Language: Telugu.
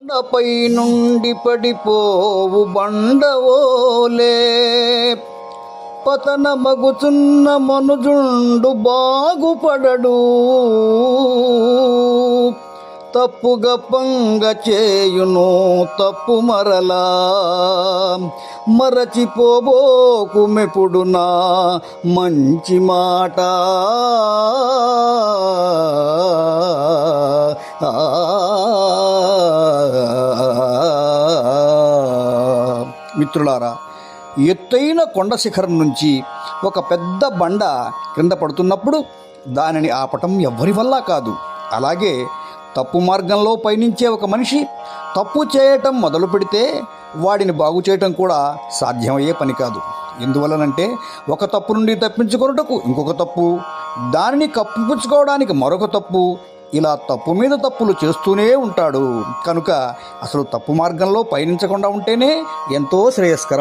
కొండపై నుండి పడిపోవు బండవోలే పతనమగుచున్న మనుజుండు బాగుపడడు. తప్పుగా పంగ చేయును తప్పు మరలా మరచిపోబోకు మెప్పుడు నా మంచి మాట. మిత్రులారా, ఎత్తైన కొండ శిఖరం నుంచి ఒక పెద్ద బండ క్రింద పడుతున్నప్పుడు దానిని ఆపటం ఎవ్వరి వల్ల కాదు. అలాగే తప్పు మార్గంలో పయనించే ఒక మనిషి తప్పు చేయటం మొదలు పెడితే వాడిని బాగు చేయటం కూడా సాధ్యమయ్యే పని కాదు. ఎందువలనంటే ఒక తప్పు నుండి తప్పించుకొనుటకు ఇంకొక తప్పు, దానిని కప్పిపుచ్చుకోవడానికి మరొక తప్పు, ఇలా తప్పు మీద తప్పులు చేస్తూనే ఉంటాడు. కనుక అసలు తప్పు మార్గంలో పయనించకుండా ఉంటేనే ఎంతో శ్రేయస్కరం.